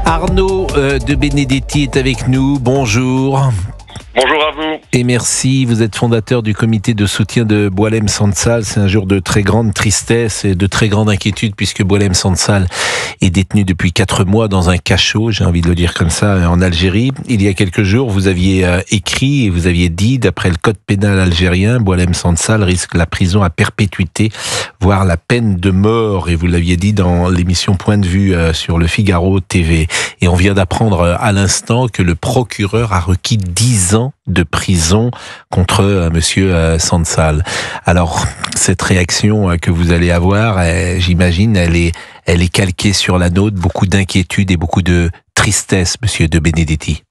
Arnaud de Benedetti est avec nous. Bonjour. Bonjour à vous. Et merci, vous êtes fondateur du comité de soutien de Boualem Sansal. C'est un jour de très grande tristesse et de très grande inquiétude puisque Boualem Sansal est détenu depuis 4 mois dans un cachot, j'ai envie de le dire comme ça, en Algérie. Il y a quelques jours, vous aviez écrit et vous aviez dit, d'après le code pénal algérien, Boualem Sansal risque la prison à perpétuité, voire la peine de mort. Et vous l'aviez dit dans l'émission Point de vue sur le Figaro TV. Et on vient d'apprendre à l'instant que le procureur a requis 10 ans de prison contre monsieur Sansal. Alors, cette réaction que vous allez avoir, j'imagine, elle est calquée sur la nôtre, beaucoup d'inquiétude et beaucoup de tristesse, monsieur de Benedetti.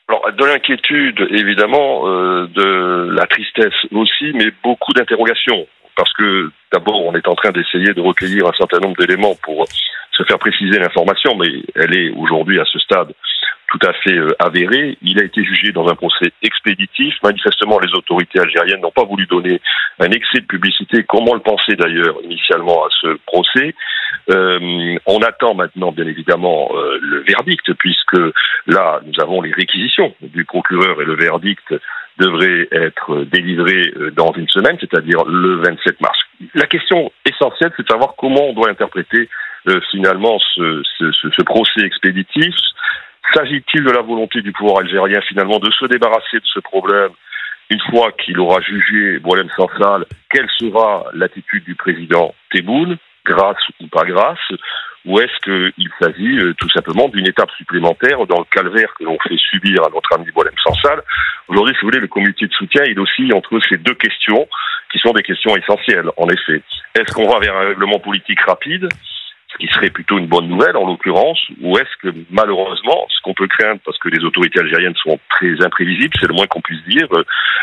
Alors, de l'inquiétude, évidemment, de la tristesse aussi, mais beaucoup d'interrogations. Parce que, d'abord, on est en train d'essayer de recueillir un certain nombre d'éléments pour se faire préciser l'information, mais elle est aujourd'hui à ce stade tout à fait avéré. Il a été jugé dans un procès expéditif. Manifestement, les autorités algériennes n'ont pas voulu donner un excès de publicité, comme on le pensait d'ailleurs initialement à ce procès. On attend maintenant, bien évidemment, le verdict, puisque là, nous avons les réquisitions du procureur et le verdict devrait être délivré dans une semaine, c'est-à-dire le 27 mars. La question essentielle, c'est de savoir comment on doit interpréter finalement ce procès expéditif. S'agit-il de la volonté du pouvoir algérien finalement de se débarrasser de ce problème une fois qu'il aura jugé Boualem Sansal? Quelle sera l'attitude du président Tebboune, grâce ou pas grâce? Ou est-ce qu'il s'agit tout simplement d'une étape supplémentaire dans le calvaire que l'on fait subir à notre ami Boualem Sansal? Aujourd'hui, si vous voulez, le comité de soutien, il oscille entre ces deux questions qui sont des questions essentielles, en effet. Est-ce qu'on va vers un règlement politique rapide, ce qui serait plutôt une bonne nouvelle en l'occurrence, ou est-ce que malheureusement, ce qu'on peut craindre, parce que les autorités algériennes sont très imprévisibles, c'est le moins qu'on puisse dire,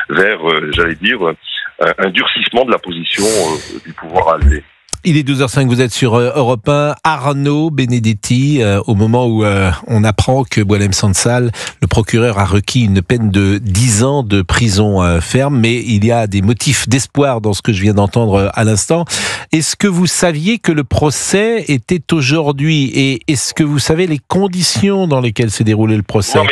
vers, un durcissement de la position du pouvoir algérien. Il est 12h05, vous êtes sur Europe 1. Arnaud Benedetti, au moment où on apprend que Boualem Sansal, le procureur, a requis une peine de 10 ans de prison ferme, mais il y a des motifs d'espoir dans ce que je viens d'entendre à l'instant. Est-ce que vous saviez que le procès était aujourd'hui? Et est-ce que vous savez les conditions dans lesquelles s'est déroulé le procès? Non,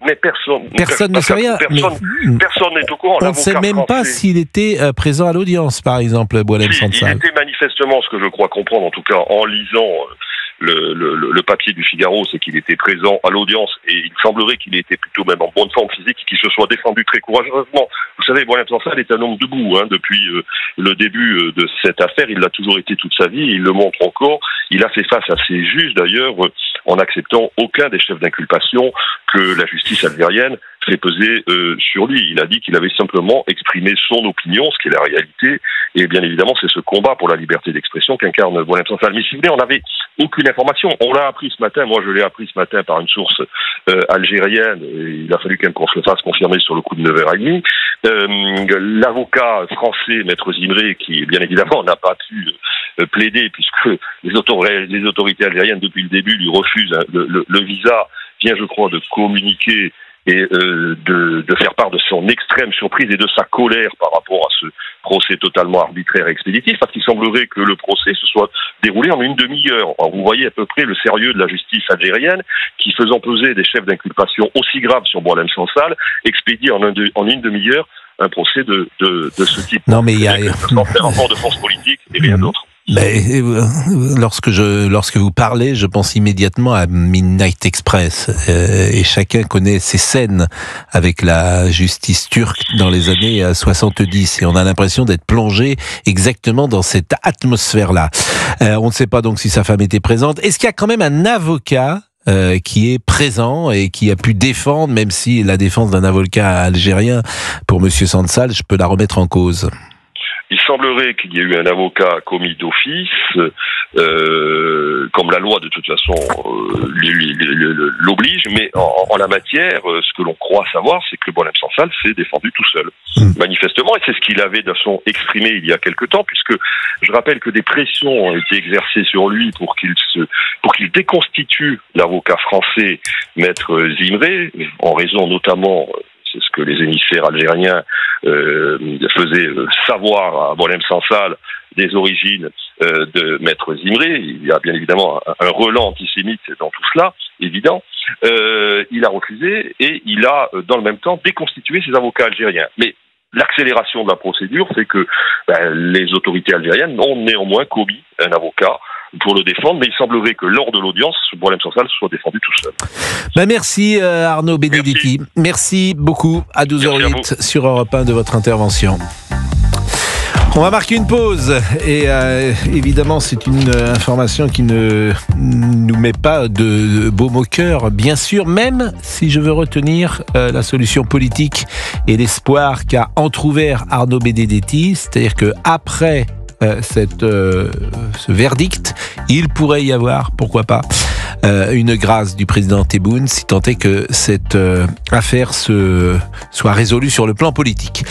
mais personne ne sait rien. Personne n'est au courant. On ne sait même pas s'il était présent à l'audience, par exemple, Boualem Sansal. Il était manifestement, ce que je crois comprendre, en tout cas en lisant le papier du Figaro, c'est qu'il était présent à l'audience et il semblerait qu'il était plutôt même en bonne forme physique et qu'il se soit défendu très courageusement. Vous savez, Boualem Sansal est un homme debout depuis le début de cette affaire. Il l'a toujours été toute sa vie et il le montre encore. Il a fait face à ses juges d'ailleurs en n'acceptant aucun des chefs d'inculpation que la justice algérienne fait peser sur lui. Il a dit qu'il avait simplement exprimé son opinion, ce qui est la réalité, et bien évidemment c'est ce combat pour la liberté d'expression qu'incarne Boualem Sansal. Mais si vous voulez, on n'avait aucune information. On l'a appris ce matin, moi je l'ai appris ce matin par une source algérienne, et il a fallu qu'on se le fasse confirmer sur le coup de 9h30. L'avocat français, Maître Zimré, qui bien évidemment n'a pas pu plaider puisque les autorités algériennes depuis le début lui refusent le visa, vient je crois de communiquer et de faire part de son extrême surprise et de sa colère par rapport à ce procès totalement arbitraire et expéditif, parce qu'il semblerait que le procès se soit déroulé en une demi-heure. Alors, vous voyez à peu près le sérieux de la justice algérienne qui, faisant peser des chefs d'inculpation aussi graves sur Boualem Sansal, expédie en une demi-heure un procès de ce type. Non, mais il y a un rapport de force politique et rien d'autre. Mais lorsque vous parlez, je pense immédiatement à Midnight Express et chacun connaît ces scènes avec la justice turque dans les années 70 et on a l'impression d'être plongé exactement dans cette atmosphère-là. On ne sait pas donc si sa femme était présente. Est-ce qu'il y a quand même un avocat qui est présent et qui a pu défendre, même si la défense d'un avocat algérien pour Monsieur Sansal, je peux la remettre en cause? Il semblerait qu'il y ait eu un avocat commis d'office, comme la loi de toute façon l'oblige, mais en la matière, ce que l'on croit savoir, c'est que Boualem Sansal s'est défendu tout seul, manifestement, et c'est ce qu'il avait de façon exprimé il y a quelque temps, puisque je rappelle que des pressions ont été exercées sur lui pour qu'il déconstitue l'avocat français, Maître Zimré, en raison notamment c'est ce que les émissaires algériens faisaient savoir à Boualem Sansal des origines de Maître Zimré. Il y a bien évidemment un relent antisémite dans tout cela. évident. Il a refusé et il a, dans le même temps, déconstitué ses avocats algériens. Mais l'accélération de la procédure fait que les autorités algériennes ont néanmoins commis un avocat pour le défendre, mais il semblerait que lors de l'audience, Boualem Sansal soit défendu tout seul. Merci Arnaud Benedetti. Merci beaucoup à 12h08 sur Europe 1 de votre intervention. On va marquer une pause et évidemment c'est une information qui ne nous met pas de baume au cœur, bien sûr, même si je veux retenir la solution politique et l'espoir qu'a entrouvert Arnaud Benedetti, c'est-à-dire qu'après ce verdict, il pourrait y avoir, pourquoi pas, une grâce du président Tebboune, si tant est que cette affaire soit résolue sur le plan politique.